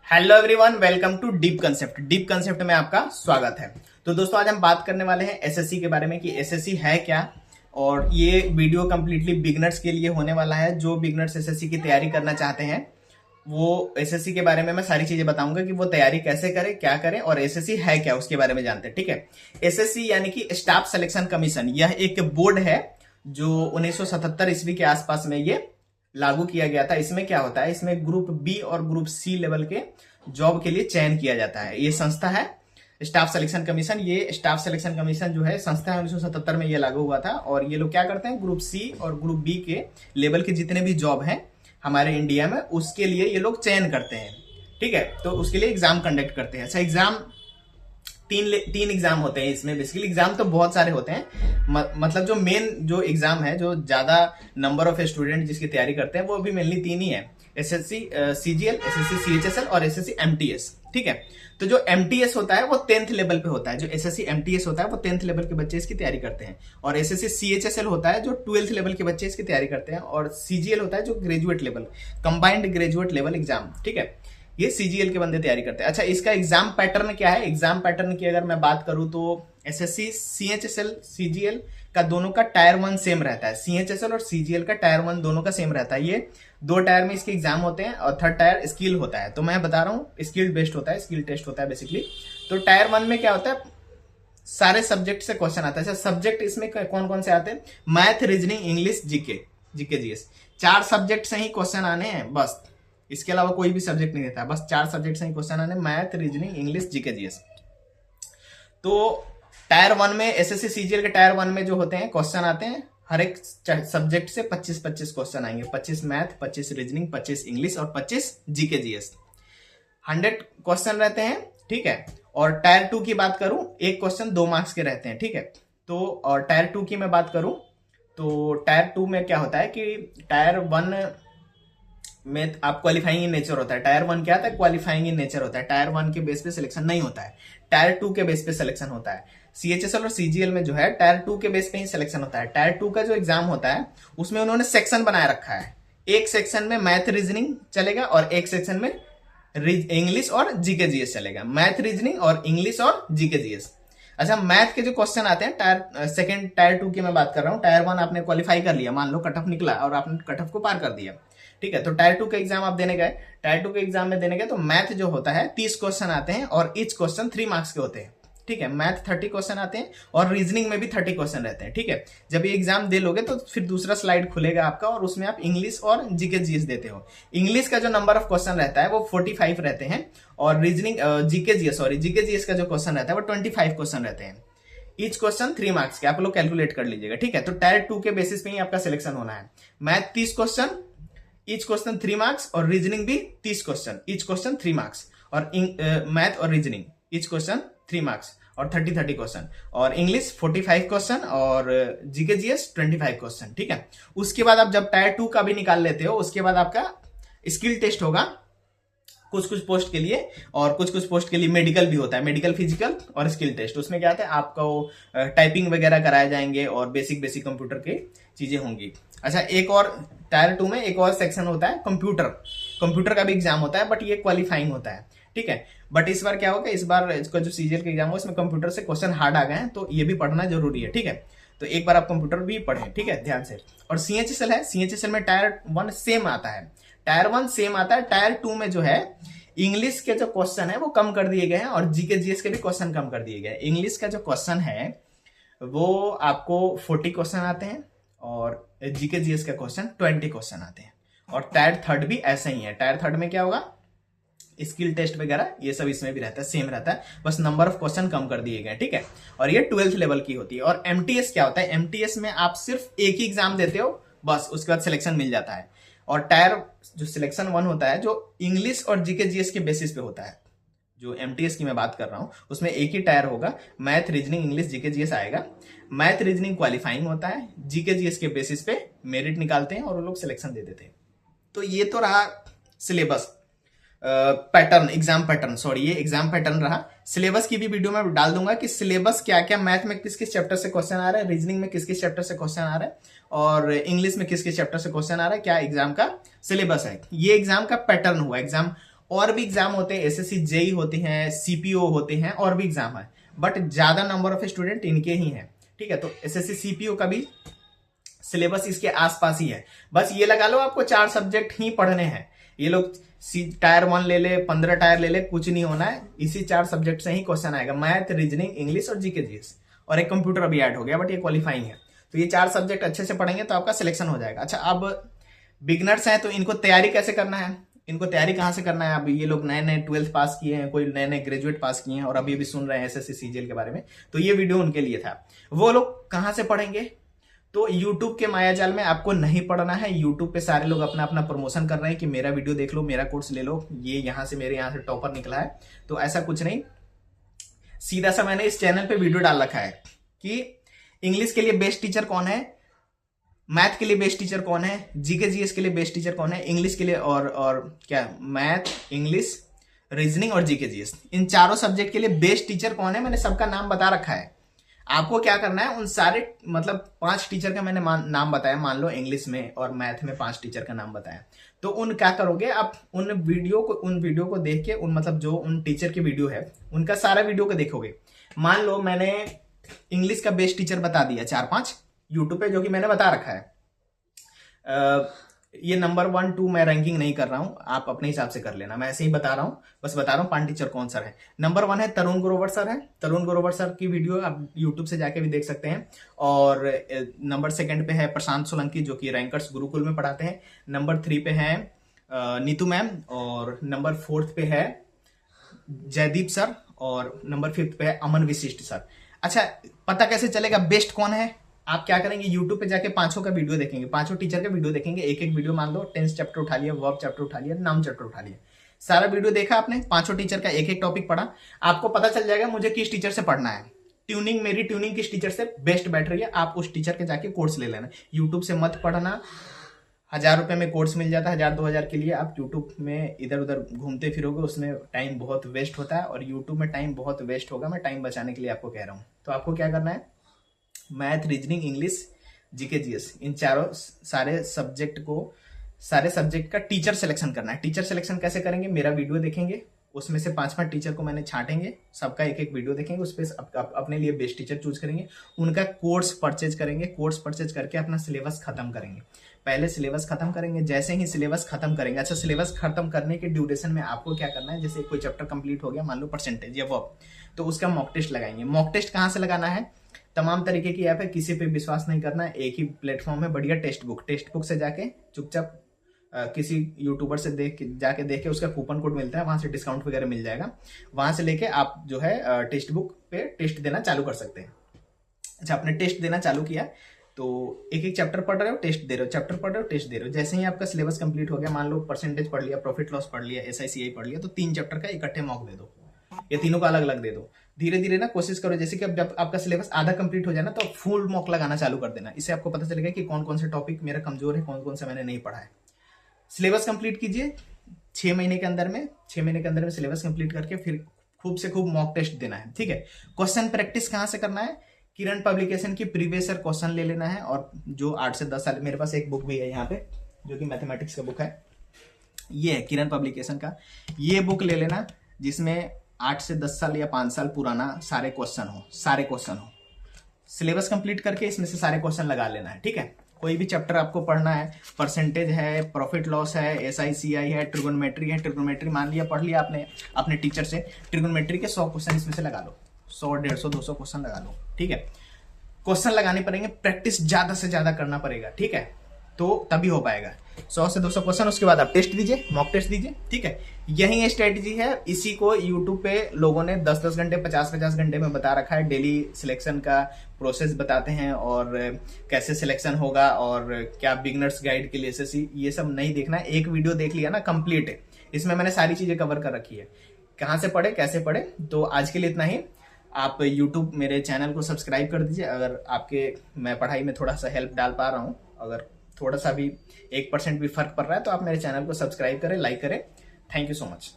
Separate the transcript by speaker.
Speaker 1: Hello everyone, welcome to deep concept. Deep concept में आपका स्वागत है। तो दोस्तों, आज हम बात करने वाले हैं एसएससी के बारे में कि एसएससी है क्या। और ये वीडियो कंप्लीटली बिगनर्स के लिए होने वाला है। जो बिगनर्स एसएससी की तैयारी करना चाहते हैं वो एसएससी के बारे में मैं सारी चीजें बताऊंगा कि वो तैयारी कैसे करें, क्या करें और एसएससी है क्या उसके बारे में जानते हैं। ठीक है, एसएससी यानी कि स्टाफ सिलेक्शन कमीशन, यह एक बोर्ड है जो 1977 ईस्वी के आसपास में ये लागू किया गया था। इसमें क्या होता है, इसमें ग्रुप बी और ग्रुप सी लेवल के जॉब के लिए चयन किया जाता है। ये संस्था है स्टाफ सिलेक्शन कमीशन। ये स्टाफ सिलेक्शन कमीशन जो है संस्था है, 1977 में ये लागू हुआ था। और ये लोग क्या करते हैं, ग्रुप सी और ग्रुप बी के लेवल के जितने भी जॉब हैं हमारे इंडिया में, उसके लिए ये लोग चयन करते हैं। ठीक है, तो उसके लिए एग्जाम कंडक्ट करते हैं। अच्छा, एग्जाम तीन एग्जाम होते हैं इसमें। बेसिकली एग्जाम तो बहुत सारे होते हैं, मतलब जो मेन जो एग्जाम है, जो ज्यादा नंबर ऑफ स्टूडेंट जिसकी तैयारी करते हैं, वो भी मेनली तीन ही है। एसएससी सीजीएल, एसएससी सीएचएसएल और एसएससी एमटीएस। ठीक है, तो जो एमटीएस होता है वो 10th लेवल पे होता है। जो एसएससी एमटीएस होता है वो 10th लेवल के बच्चे इसकी तैयारी करते हैं। और एसएससी सीएचएसएल होता है जो 12th लेवल के बच्चे इसकी तैयारी करते हैं। और सीजीएल होता है जो graduate level, combined graduate level exam. ठीक है, ये सीजीएल के बंदे तैयारी करते हैं। अच्छा, इसका एग्जाम पैटर्न क्या है? एग्जाम पैटर्न की अगर मैं बात करूं तो एसएससी सीएचएसएल सीजीएल का दोनों का टायर 1 सेम रहता है। सीएचएसएल और सीजीएल का टायर 1 दोनों का सेम रहता है। ये दो टायर में इसके एग्जाम होते हैं और थर्ड टायर स्किल होता है। तो मैं बता रहा हूँ, स्किल बेस्ड होता है, स्किल टेस्ट होता है बेसिकली। तो टायर 1 में क्या होता है, सारे सब्जेक्ट से क्वेश्चन आता है। सब्जेक्ट इसमें कौन कौन से आते हैं? Math, reasoning, English, GK GS. 4 subject से ही क्वेश्चन आने हैं बस। इसके अलावा कोई भी सब्जेक्ट नहीं रहता, बस 4 सब्जेक्ट से ही क्वेश्चन आने, math, reasoning, English, GK GS. तो टायर 1 में, एसएससी सीजीएल के टायर 1 में जो होते हैं क्वेश्चन आते हैं, हर एक सब्जेक्ट से 25-25 क्वेश्चन आएंगे। 25 मैथ, 25 रीजनिंग, 25 इंग्लिश और 25 जीके जीएस। 100 क्वेश्चन रहते हैं। ठीक है, और टायर 2 की बात करूं, एक क्वेश्चन 2 मार्क्स के रहते हैं। ठीक है, तो और टायर 2 की मैं बात करूं तो टायर 2 में क्या होता है कि टायर 1 में आप क्वालिफाइंग इन नेचर होता है। टायर 1 क्या था, क्वालिफाइंग इन नेचर होता है। टायर 1 के बेस पे सिलेक्शन नहीं होता है, टायर 2 के बेस पे सिलेक्शन होता है। सीएचएसएल और सीजीएल में जो है टायर 2 के बेस पे ही सिलेक्शन होता है। टायर 2 का जो एग्जाम होता है उसमें उन्होंने सेक्शन बनाए रखा है। एक सेक्शन में मैथ रीजनिंग चलेगा और एक सेक्शन में इंग्लिश और जीके जीएस चलेगा। मैथ, रीजनिंग और इंग्लिश और जीके जीएस। अच्छा, मैथ के जो क्वेश्चन आते हैं टायर 2 की मैं बात कर रहा हूँ। टायर 1 आपने क्वालिफाई कर लिया, मान लो कट ऑफ निकला और आपने कट ऑफ को पार कर दिया। ठीक है, तो टायर 2 का एग्जाम आप देने गए। टायर 2 के एग्जाम में देने गए तो मैथ जो होता है 30 क्वेश्चन आते हैं और ईच क्वेश्चन 3 मार्क्स के होते हैं। ठीक है, मैथ 30 क्वेश्चन आते हैं और रीजनिंग में भी 30 क्वेश्चन रहते हैं। ठीक है, जब ये एग्जाम दे लोगे तो फिर दूसरा स्लाइड खुलेगा आपका और उसमें आप इंग्लिश और जीके जीएस देते हो। इंग्लिश का जो नंबर ऑफ क्वेश्चन रहता है वो 45 रहते हैं और रीजनिंग जीके जीएस का जो क्वेश्चन रहता है वो 25 क्वेश्चन रहते हैं। ईच क्वेश्चन 3 मार्क्स के, आप लोग कैलकुलेट कर लीजिएगा। ठीक है, तो टायर 2 के बेसिस पे ही आपका सिलेक्शन होना है। Math 30 question, each question 3 marks, और रीजनिंग भी 30 क्वेश्चन, ईच क्वेश्चन 3 मार्क्स, और मैथ और रीजनिंग ईच क्वेश्चन 3 मार्क्स और 30 क्वेश्चन, और इंग्लिश 45 क्वेश्चन और जीके जीएस 25 क्वेश्चन। ठीक है, उसके बाद आप जब टायर 2 का भी निकाल लेते हो, उसके बाद आपका स्किल टेस्ट होगा कुछ कुछ पोस्ट के लिए, और कुछ कुछ पोस्ट के लिए मेडिकल भी होता है, मेडिकल, फिजिकल और स्किल टेस्ट। उसमें क्या होता है, आपको टाइपिंग वगैरह कराए जाएंगे और बेसिक कंप्यूटर की चीजें होंगी। अच्छा, एक और टायर 2 में एक और सेक्शन होता है कंप्यूटर का भी एग्जाम होता है, बट ये क्वालिफाइंग होता है। ठीक है, बट इस बार क्या होगा, इस बार इसका जो सीजीएल का एग्जाम हो इसमें कंप्यूटर से क्वेश्चन हार्ड आ गए हैं, तो ये भी पढ़ना जरूरी है। ठीक है, तो एक बार आप कंप्यूटर भी पढ़ें। ठीक है, ध्यान से। और सीएचएसएल है, सीएचएसएल में टायर 1 सेम आता है। टायर 1 सेम आता है। टायर 2 में जो है इंग्लिश के जो क्वेश्चन है वो कम कर दिए गए हैं और जीके जीएस के भी क्वेश्चन कम कर दिए गए हैं। इंग्लिश का जो क्वेश्चन है वो आपको 40 क्वेश्चन आते हैं और जीके जीएस का क्वेश्चन 20 क्वेश्चन आते हैं। और टायर 3 भी ऐसा ही है। टायर 3 में क्या होगा, स्किल टेस्ट वगैरह ये सब इसमें भी रहता है, सेम रहता है, बस नंबर ऑफ क्वेश्चन कम कर दिए गए। ठीक है, और ये 12th लेवल की होती है। और एमटीएस क्या होता है, एमटीएस में आप सिर्फ एक ही एग्जाम देते हो बस, उसके बाद सिलेक्शन मिल जाता है। और टायर जो सिलेक्शन 1 होता है जो इंग्लिश और जीके जीएस के बेसिस पे होता है, जो एमटीएस की मैं बात कर रहा हूं, उसमें एक ही टायर होगा, math, reasoning, English, GK GS आएगा। मैथ रीजनिंग क्वालिफाइंग होता है, जीके जीएस के बेसिस पे मेरिट निकालते हैं और वो लोग सिलेक्शन दे देते हैं। तो ये तो रहा syllabus pattern, exam pattern, sorry ये एग्जाम पैटर्न रहा। सिलेबस की भी वीडियो में डाल दूंगा कि सिलेबस क्या क्या, मैथ में किस किस चैप्टर से क्वेश्चन आ रहा है, रीजनिंग में किस किस चैप्टर से क्वेश्चन आ रहा है, और इंग्लिश में किस किस चैप्टर से क्वेश्चन आ रहा है, क्या एग्जाम का सिलेबस है। ये एग्जाम का पैटर्न हुआ, एग्जाम और भी एग्जाम होते हैं, एसएससी जेई होते हैं, सीपीओ होते हैं, और भी एग्जाम है, बट ज्यादा नंबर ऑफ स्टूडेंट इनके ही हैं। ठीक है, तो एसएससी सीपीओ का भी सिलेबस इसके आसपास ही है। बस ये लगा लो आपको 4 सब्जेक्ट ही पढ़ने हैं। ये लोग टायर 1 ले ले, 15 टायर ले ले, कुछ नहीं होना है। इसी 4 सब्जेक्ट से ही क्वेश्चन आएगा, मैथ, रीजनिंग, इंग्लिश और जीके जीएस, और एक कंप्यूटर अभी ऐड हो गया, बट ये क्वालिफाइंग है। तो ये 4 सब्जेक्ट अच्छे से पढ़ेंगे तो आपका सिलेक्शन हो जाएगा। अच्छा, अब बिगनर्स हैं तो इनको तैयारी कैसे करना है, इनको तैयारी कहाँ से करना है। अब ये लोग नए नए 12th पास किए हैं, कोई नए नए ग्रेजुएट पास किए हैं और अभी भी सुन रहे हैं एसएससी सीजीएल के बारे में, तो ये वीडियो उनके लिए था। वो लोग कहाँ से पढ़ेंगे, तो YouTube के मायाजाल में आपको नहीं पढ़ना है। YouTube पे सारे लोग अपना अपना प्रमोशन कर रहे हैं कि मेरा वीडियो देख लो, मेरा कोर्स ले लो, ये यहाँ से मेरे यहाँ से टॉपर निकला है। तो ऐसा कुछ नहीं, सीधा सा मैंने इस चैनल पे वीडियो डाल रखा है कि इंग्लिश के लिए बेस्ट टीचर कौन है, मैथ के लिए बेस्ट टीचर कौन है, जीके जीएस के लिए बेस्ट टीचर कौन है, इंग्लिश के लिए और क्या, मैथ, इंग्लिश, रीजनिंग और जीके जीएस, इन चारों सब्जेक्ट के लिए बेस्ट टीचर कौन है, मैंने सबका नाम बता रखा है। आपको क्या करना है, उन सारे मतलब 5 टीचर का मैंने नाम बताया, मान लो इंग्लिश में और मैथ में 5 टीचर का नाम बताया, तो उन क्या करोगे आप, उन वीडियो को देख के, उन मतलब जो उन टीचर की वीडियो है उनका सारा वीडियो को देखोगे। मान लो मैंने इंग्लिश का बेस्ट टीचर बता दिया 4-5 यूट्यूब पे, जो कि मैंने बता रखा है। ये नंबर 1, 2 मैं रैंकिंग नहीं कर रहा हूं, आप अपने हिसाब से कर लेना, मैं ऐसे ही बता रहा हूं, बस बता रहा हूं 5 टीचर कौन सर है। नंबर 1 है तरुण ग्रोवर सर है, तरुण ग्रोवर सर की वीडियो आप यूट्यूब से जाके भी देख सकते हैं। और नंबर 2 पे है प्रशांत सोलंकी, जो कि रैंकर्स गुरुकुल में पढ़ाते हैं। नंबर 3 पे है नीतू मैम, और नंबर 4 पे है जयदीप सर, और नंबर 5 पे है अमन विशिष्ट सर। अच्छा, पता कैसे चलेगा बेस्ट कौन है, आप क्या करेंगे, YouTube पे जाके 5 का वीडियो देखेंगे, 5 टीचर का वीडियो देखेंगे। एक एक वीडियो, मान लो टेंस चैप्टर उठा लिया, वर्ब चैप्टर उठा लिया, नाउन चैप्टर उठा लिया, सारा वीडियो देखा आपने, 5 टीचर का एक एक टॉपिक पढ़ा, आपको पता चल जाएगा मुझे किस टीचर से पढ़ना है। ट्यूनिंग, मेरी ट्यूनिंग किस टीचर से बेस्ट बैठ रही है, आप उस टीचर के जाके कोर्स ले लेना। यूट्यूब से मत पढ़ना, 1000 रुपए में कोर्स मिल जाता है, 1000-2000 के लिए आप यूट्यूब में इधर उधर घूमते फिरोगे, उसमें टाइम बहुत वेस्ट होता है, और यूट्यूब में टाइम बहुत वेस्ट होगा। मैं टाइम बचाने के लिए आपको कह रहा हूँ। तो आपको क्या करना है, math, reasoning, English, GK GS, इन चारों सारे सब्जेक्ट का टीचर सिलेक्शन करना है। टीचर सिलेक्शन कैसे करेंगे, मेरा वीडियो देखेंगे, उसमें से 5-5 टीचर को मैंने छांटेंगे, सबका एक एक वीडियो देखेंगे, उस पर अपने लिए बेस्ट टीचर चूज करेंगे, उनका कोर्स परचेज करेंगे, कोर्स परचेज करके अपना सिलेबस खत्म करेंगे। पहले सिलेबस खत्म करेंगे, जैसे ही सिलेबस खत्म करेंगे, अच्छा सिलेबस खत्म करने के ड्यूरेशन में आपको क्या करना है, जैसे कोई चैप्टर कंप्लीट हो गया, मान लो परसेंटेज या वर्ब, तो उसका मॉक टेस्ट लगाएंगे। मॉक टेस्ट कहाँ से लगाना है, तमाम तरीके की ऐप है, किसी पे विश्वास नहीं करना है, एक ही प्लेटफॉर्म है, बढ़िया टेक्स्ट बुक से जाके चुपचाप किसी यूट्यूबर से देख के उसका कूपन कोड मिलता है, वहां से डिस्काउंट वगैरह मिल जाएगा, वहां से लेके आप जो है टेक्स्ट बुक पे टेस्ट देना चालू कर सकते हैं। अच्छा, आपने टेस्ट देना चालू किया तो एक एक चैप्टर पढ़ रहे हो, टेस्ट दे रहे हो, चैप्टर पढ़ रहे हो, टेस्ट दे रहे हो। जैसे ही आपका सिलेबस कंप्लीट हो गया, मान लो परसेंटेज पढ़ लिया, प्रॉफिट लॉस पढ़ लिया, SICI पढ़ लिया, तो 3 चैप्टर का इकट्ठे मॉक दे दो, या तीनों का अलग अलग दे दो। धीरे धीरे ना कोशिश करो, जैसे कि अब जब आपका सिलेबस आधा कंप्लीट हो जाए ना, तो फुल मॉक लगाना चालू कर देना। इससे आपको पता चलेगा कि कौन कौन से टॉपिक मेरा कमजोर है, कौन कौन सा मैंने नहीं पढ़ा है। सिलेबस कंप्लीट कीजिए 6 महीने के अंदर में सिलेबस कंप्लीट करके फिर खूब से खूब मॉक टेस्ट देना है। ठीक है, क्वेश्चन प्रैक्टिस कहाँ से करना है, किरण पब्लिकेशन की प्रीवियस ईयर क्वेश्चन ले लेना है, और जो 8 से 10 साल, मेरे पास एक बुक भी है यहाँ पे जो कि मैथमेटिक्स का बुक है, ये है किरण पब्लिकेशन का, ये बुक ले लेना, जिसमें 8 से 10 साल या 5 साल पुराना सारे क्वेश्चन हो। सिलेबस कंप्लीट करके इसमें से सारे क्वेश्चन लगा लेना है। ठीक है, कोई भी चैप्टर आपको पढ़ना है, परसेंटेज है, प्रॉफिट लॉस है, SICI है, ट्रिगोनोमेट्री है, ट्रिगोनोमेट्री मान लिया, पढ़ लिया आपने अपने टीचर से, ट्रिगोनोमेट्री के 100 क्वेश्चन इसमें से लगा लो, 100, 150, 200 क्वेश्चन लगा लो। ठीक है, क्वेश्चन लगाने पड़ेंगे, प्रैक्टिस ज्यादा से ज्यादा करना पड़ेगा। ठीक है, तो तभी हो पाएगा 100 से 200 क्वेश्चन, उसके बाद आप टेस्ट दीजिए, मॉक टेस्ट दीजिए। ठीक है, यही स्ट्रेटजी है, इसी को यूट्यूब पे लोगों ने 10-10 घंटे, 50-50 घंटे में बता रखा है। डेली सिलेक्शन का प्रोसेस बताते हैं, और कैसे सिलेक्शन होगा, और क्या बिगनर्स गाइड के लिए SSC, ये सब नहीं देखना है। एक वीडियो देख लिया ना, कंप्लीट है, इसमें मैंने सारी चीजें कवर कर रखी है, कहाँ से पढ़े, कैसे पढ़े। तो आज के लिए इतना ही। आप YouTube मेरे चैनल को सब्सक्राइब कर दीजिए, अगर आपके मैं पढ़ाई में थोड़ा सा हेल्प डाल पा रहा हूँ, अगर थोड़ा सा भी 1% भी फर्क पड़ रहा है, तो आप मेरे चैनल को सब्सक्राइब करें, लाइक करें। Thank you so much.